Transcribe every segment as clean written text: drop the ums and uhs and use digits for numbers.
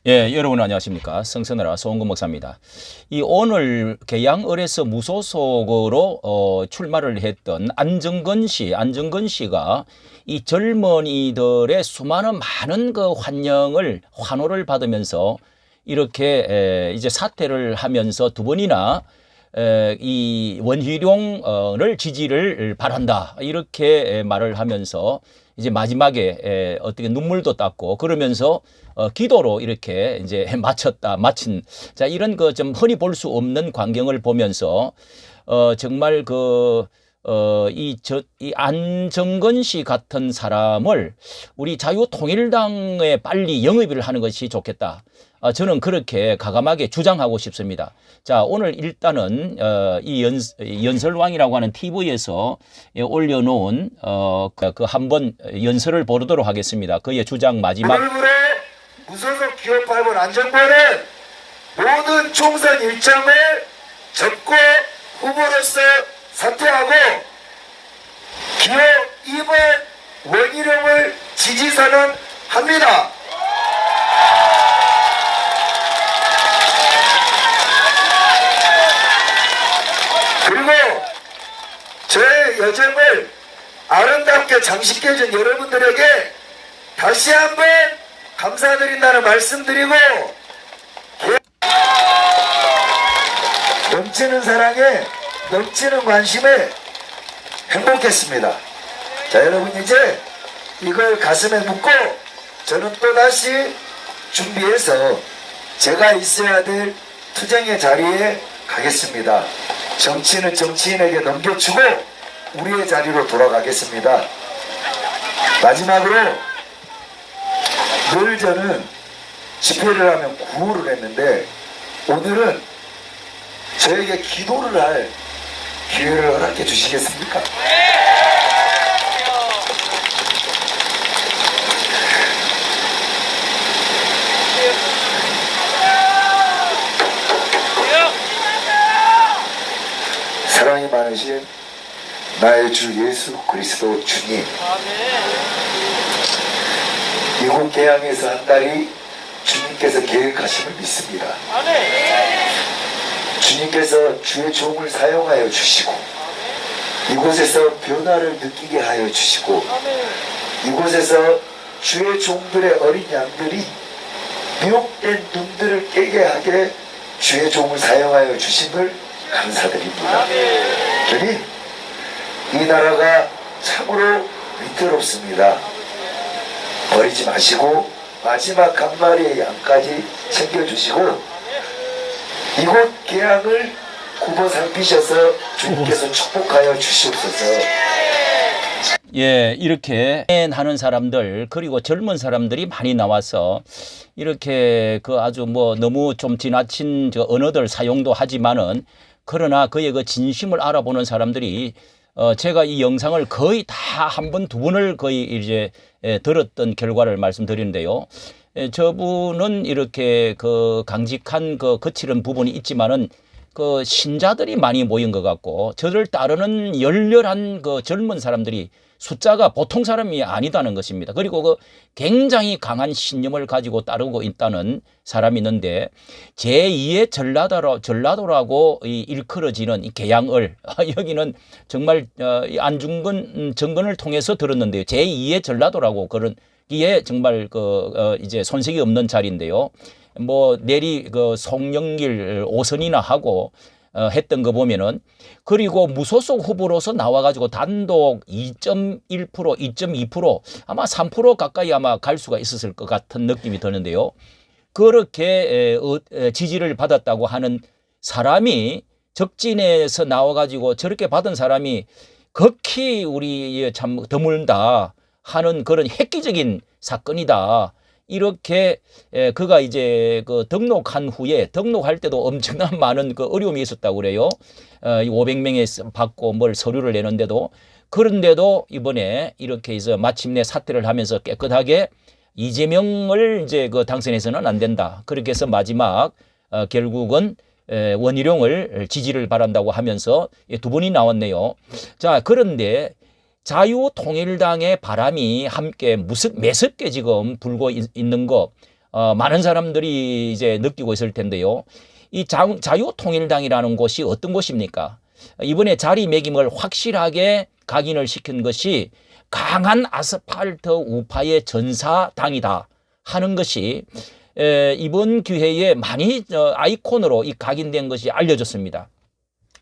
예, 여러분 안녕하십니까. 성서나라 소원근 목사입니다. 이 오늘 계양을에서 무소속으로 출마를 했던 안정건 씨가 이 젊은이들의 수많은 많은 그 환호를 받으면서 이렇게 이제 사퇴를 하면서 두 번이나 이 원희룡을 지지를 바란다 이렇게 말을 하면서 이제 마지막에 어떻게 눈물도 닦고 그러면서 기도로 이렇게 이제 마친 자 이런 그 좀 흔히 볼 수 없는 광경을 보면서 정말 이 안정건 씨 같은 사람을 우리 자유통일당에 빨리 영입을 하는 것이 좋겠다. 저는 그렇게 과감하게 주장하고 싶습니다. 자, 오늘 일단은 이 연설왕이라고 하는 TV에서 올려놓은 그 한번 연설을 보도록 하겠습니다. 그의 주장 마지막. 오늘부로 무소속 기업발본 안정권은 모든 총선 일정을 접고 후보로서 사퇴하고 기업 임원 원희룡을 지지 선언합니다. 그리고 저의 여정을 아름답게 장식해준 여러분들에게 다시 한번 감사드린다는 말씀드리고 넘치는 사랑에 넘치는 관심에 행복했습니다. 자, 여러분 이제 이걸 가슴에 묻고 저는 또다시 준비해서 제가 있어야 될 투쟁의 자리에 가겠습니다. 정치는 정치인에게 넘겨주고 우리의 자리로 돌아가겠습니다. 마지막으로 늘 저는 집회를 하면 구호를 했는데 오늘은 저에게 기도를 할 기회를 허락해 주시겠습니까? 사랑이 많으신 나의 주 예수 그리스도 주님, 이곳 계양에서 한 달이 주님께서 계획하심을 믿습니다. 주님께서 주의 종을 사용하여 주시고 이곳에서 변화를 느끼게 하여 주시고 이곳에서 주의 종들의 어린 양들이 미혹된 눈들을 깨게 하게 주의 종을 사용하여 주심을 감사드립니다. 주님, 이 나라가 참으로 위태롭습니다. 버리지 마시고 마지막 한 마리의 양까지 챙겨주시고 이곳 계양을 굽어 살피셔서 주님께서 축복하여 주시옵소서. 예, 이렇게 하는 사람들 그리고 젊은 사람들이 많이 나와서 이렇게 그 아주 뭐 너무 좀 지나친 저 언어들 사용도 하지만은 그러나 그의 그 진심을 알아보는 사람들이 제가 이 영상을 거의 다 한 번, 두 번을 거의 이제 들었던 결과를 말씀드리는데요. 저분은 이렇게 그 강직한 그 거칠은 부분이 있지만은 그 신자들이 많이 모인 것 같고 저를 따르는 열렬한 그 젊은 사람들이 숫자가 보통 사람이 아니다는 것입니다. 그리고 그 굉장히 강한 신념을 가지고 따르고 있다는 사람이 있는데 제2의 전라도라고 일컬어지는 이 계양을 여기는 정말 안중근 정권을 통해서 들었는데요. 제2의 전라도라고 그런 기에 정말 이제 손색이 없는 자리인데요. 뭐 내리 그 송영길 5선이나 하고 했던 거 보면은 그리고 무소속 후보로서 나와가지고 단독 2.1%, 2.2% 아마 3% 가까이 아마 갈 수가 있었을 것 같은 느낌이 드는데요. 그렇게 지지를 받았다고 하는 사람이 적진에서 나와가지고 저렇게 받은 사람이 극히 우리 참 드물다 하는 그런 획기적인 사건이다. 이렇게 그가 이제 그 등록한 후에 등록할 때도 엄청난 많은 그 어려움이 있었다고 그래요. 500명에 받고 뭘 서류를 내는데도 그런데도 이번에 이렇게 해서 마침내 사퇴를 하면서 깨끗하게 이재명을 이제 그 당선해서는 안 된다. 그렇게 해서 마지막 결국은 원희룡을 지지를 바란다고 하면서 두 번이 나왔네요. 자, 그런데 자유통일당의 바람이 함께 매섭게 지금 불고 있는 거 많은 사람들이 이제 느끼고 있을 텐데요. 이 자유통일당이라는 곳이 어떤 곳입니까? 이번에 자리매김을 확실하게 각인을 시킨 것이 강한 아스팔트 우파의 전사당이다 하는 것이 이번 기회에 많이 아이콘으로 이 각인된 것이 알려졌습니다.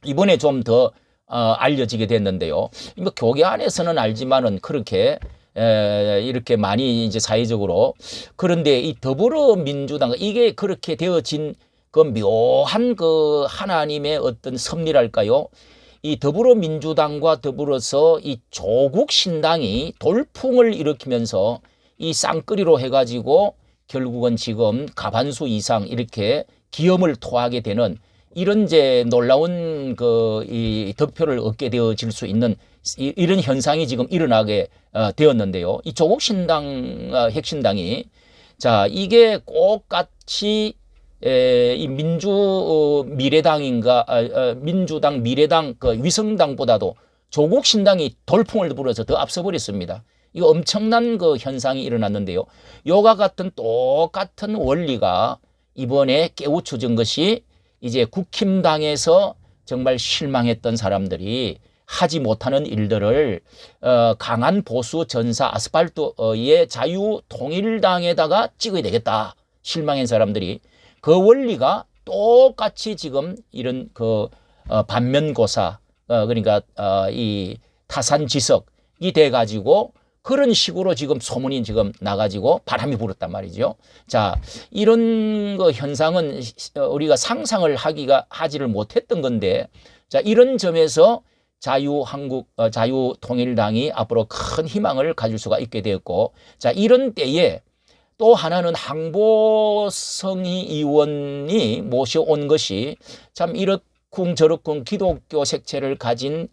이번에 좀 더 알려지게 됐는데요. 뭐 교계 안에서는 알지만은 그렇게 이렇게 많이 이제 사회적으로, 그런데 이 더불어민주당 이게 그렇게 되어진 그 묘한 그 하나님의 어떤 섭리랄까요? 이 더불어민주당과 더불어서 이 조국 신당이 돌풍을 일으키면서 이 쌍끌이로 해가지고 결국은 지금 과반수 이상 이렇게 기염을 토하게 되는 이런 이제 놀라운 이 득표를 얻게 되어질 수 있는 이런 현상이 지금 일어나게 되었는데요. 이 조국 신당 핵신당이 자 이게 똑같이 이 미래당인가 민주당 미래당 그 위성당보다도 조국 신당이 돌풍을 불어서 더 앞서 버렸습니다. 이거 엄청난 그 현상이 일어났는데요. 요와 같은 똑같은 원리가 이번에 깨우쳐진 것이 이제 국힘당에서 정말 실망했던 사람들이 하지 못하는 일들을 강한 보수 전사 아스팔트의 자유통일당에다가 찍어야 되겠다. 실망한 사람들이 그 원리가 똑같이 지금 이런 반면교사 그러니까 이 타산지석이 돼 가지고 그런 식으로 지금 소문이 지금 나가지고 바람이 불었단 말이죠. 자, 이런 현상은 우리가 상상을 하지를 못했던 건데, 자, 이런 점에서 자유통일당이 앞으로 큰 희망을 가질 수가 있게 되었고, 자, 이런 때에 또 하나는 항보성이 의원이 모셔온 것이 참 이러쿵저러쿵 기독교 색채를 가진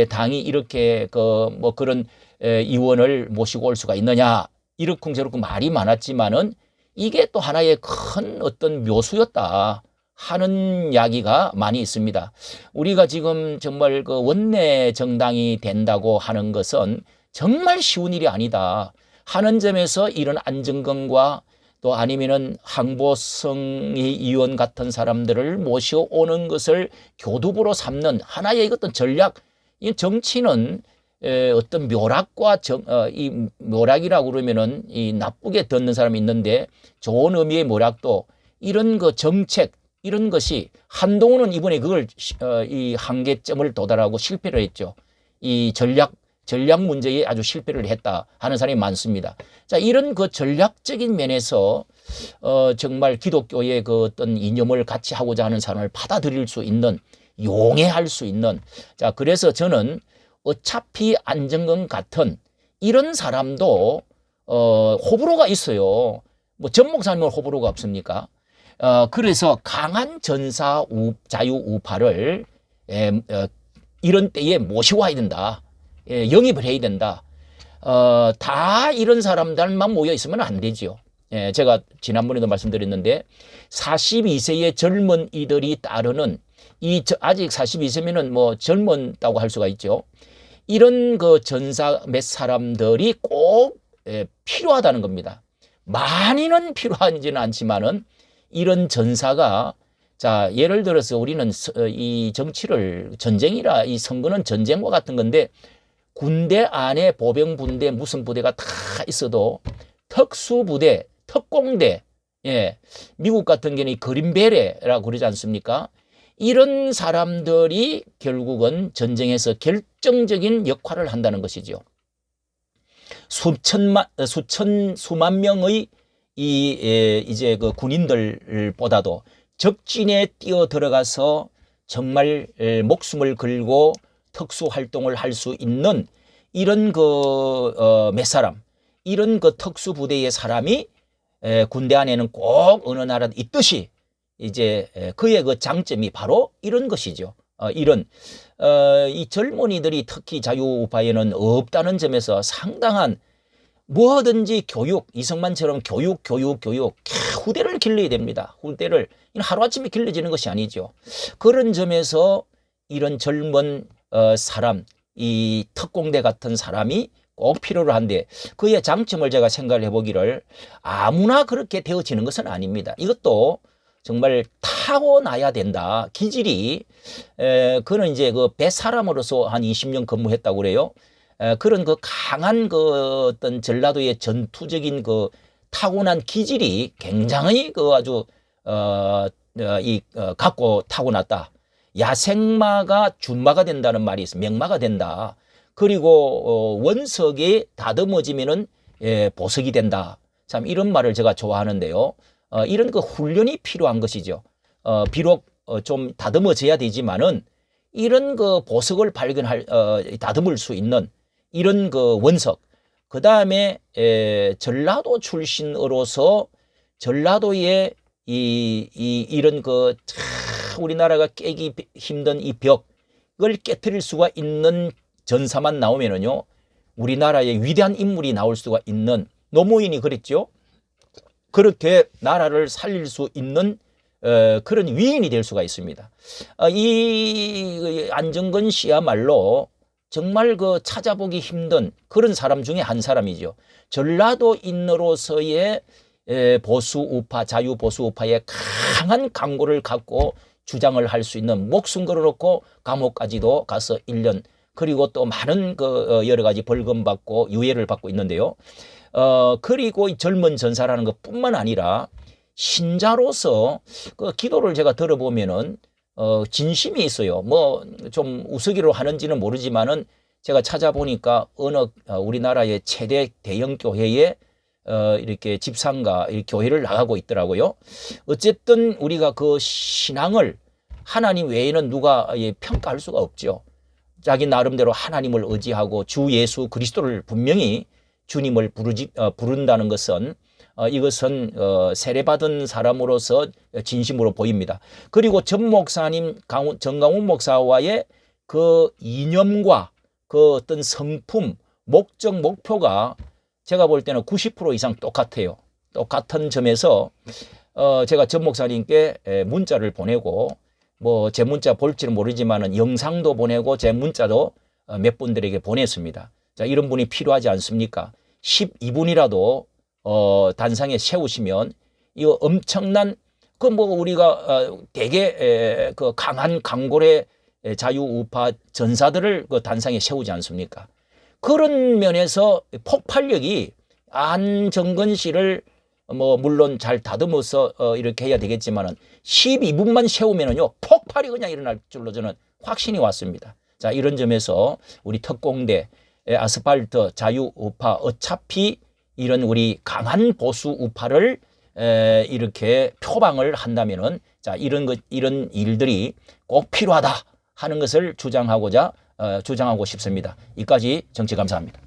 당이 이렇게 그런 의원을 모시고 올 수가 있느냐, 이러쿵저러쿵 말이 많았지만은 이게 또 하나의 큰 어떤 묘수였다 하는 이야기가 많이 있습니다. 우리가 지금 정말 그 원내 정당이 된다고 하는 것은 정말 쉬운 일이 아니다 하는 점에서 이런 안정권과 또 아니면은 항보성의 의원 같은 사람들을 모셔오는 것을 교두보로 삼는 하나의 어떤 전략, 이 정치는 어떤 묘락과 이 묘락이라고 그러면은 이 나쁘게 듣는 사람이 있는데 좋은 의미의 묘락도 이런 그 정책 이런 것이 한동훈은 이번에 그걸 이 한계점을 도달하고 실패를 했죠. 이 전략 문제에 아주 실패를 했다 하는 사람이 많습니다. 자, 이런 그 전략적인 면에서 정말 기독교의 그 어떤 이념을 같이 하고자 하는 사람을 받아들일 수 있는, 용해할 수 있는, 자, 그래서 저는 어차피 안정권 같은 이런 사람도 호불호가 있어요. 뭐 전 목사님은 호불호가 없습니까? 그래서 강한 자유 우파를 이런 때에 모시고 와야 된다. 영입을 해야 된다. 다 이런 사람들만 모여 있으면 안 되죠. 제가 지난번에도 말씀드렸는데 42세의 젊은 이들이 따르는 아직 42세면은 뭐 젊었다고 할 수가 있죠. 이런 그 전사 몇 사람들이 꼭 필요하다는 겁니다. 많이는 필요하지는 않지만은 이런 전사가, 자, 예를 들어서 우리는 이 정치를 전쟁이라, 이 선거는 전쟁과 같은 건데 군대 안에 보병부대 무슨 부대가 다 있어도 특수부대, 특공대, 미국 같은 경우는 그린베레라고 그러지 않습니까? 이런 사람들이 결국은 전쟁에서 결정적인 역할을 한다는 것이죠. 수만 명의 이제 그 군인들보다도 적진에 뛰어 들어가서 정말 목숨을 걸고 특수 활동을 할 수 있는 이런 몇 사람, 이런 그 특수 부대의 사람이 군대 안에는 꼭 어느 나라도 있듯이 이제 그의 그 장점이 바로 이런 것이죠. 이 젊은이들이 특히 자유우파에는 없다는 점에서 상당한 뭐든지 교육, 이승만처럼 교육 후대를 길러야 됩니다. 후대를 하루아침에 길러지는 것이 아니죠. 그런 점에서 이런 젊은 사람, 이 특공대 같은 사람이 꼭 필요로 한데 그의 장점을 제가 생각을 해보기를 아무나 그렇게 되어지는 것은 아닙니다. 이것도 정말 타고나야 된다. 기질이 그는 이제 그 뱃사람으로서 한 20년 근무했다고 그래요. 그런 그 강한 그 어떤 전라도의 전투적인 그 타고난 기질이 굉장히 그 아주 갖고 타고났다. 야생마가 준마가 된다는 말이 있어. 명마가 된다. 그리고 원석이 다듬어지면은 보석이 된다. 참 이런 말을 제가 좋아하는데요. 이런 그 훈련이 필요한 것이죠. 비록 좀 다듬어져야 되지만은 이런 그 보석을 다듬을 수 있는 이런 그 원석. 그 다음에 전라도 출신으로서 전라도의 이런 그 우리나라가 깨기 힘든 이 벽을 깨트릴 수가 있는 전사만 나오면은요, 우리나라의 위대한 인물이 나올 수가 있는 노무현이 그랬죠. 그렇게 나라를 살릴 수 있는 그런 위인이 될 수가 있습니다. 이 안정근 씨야말로 정말 그 찾아보기 힘든 그런 사람 중에 한 사람이죠. 전라도인으로서의 보수 우파, 자유 보수 우파의 강한 강고를 갖고 주장을 할 수 있는, 목숨 걸어놓고 감옥까지도 가서 1년, 그리고 또 많은 그 여러 가지 벌금 받고 유예를 받고 있는데요. 그리고 이 젊은 전사라는 것뿐만 아니라 신자로서 그 기도를 제가 들어보면은 진심이 있어요. 뭐 좀 우스기로 하는지는 모르지만은 제가 찾아보니까 어느 우리나라의 최대 대형 교회에 이렇게 집사인가 교회를 나가고 있더라고요. 어쨌든 우리가 그 신앙을 하나님 외에는 누가 평가할 수가 없죠. 자기 나름대로 하나님을 의지하고 주 예수 그리스도를 분명히 주님을 부른다는 것은 이것은 세례받은 사람으로서 진심으로 보입니다. 그리고 전 목사님 정강훈 목사와의 그 이념과 그 어떤 성품, 목적, 목표가 제가 볼 때는 90% 이상 똑같아요. 똑같은 점에서 제가 전 목사님께 문자를 보내고 뭐 제 문자 볼지는 모르지만은 영상도 보내고 제 문자도 몇 분들에게 보냈습니다. 자, 이런 분이 필요하지 않습니까? 12분이라도 단상에 세우시면 이거 엄청난 그 뭐 우리가 되게 그 강한 강골의 자유우파 전사들을 그 단상에 세우지 않습니까? 그런 면에서 폭발력이 안정근 씨를 뭐 물론 잘 다듬어서 이렇게 해야 되겠지만은 12분만 세우면은요 폭발이 그냥 일어날 줄로 저는 확신이 왔습니다. 자, 이런 점에서 우리 특공대 아스팔트 자유우파 어차피 이런 우리 강한 보수 우파를 이렇게 표방을 한다면은 자, 이런 일들이 꼭 필요하다 하는 것을 주장하고 싶습니다. 이까지 정치 감사합니다.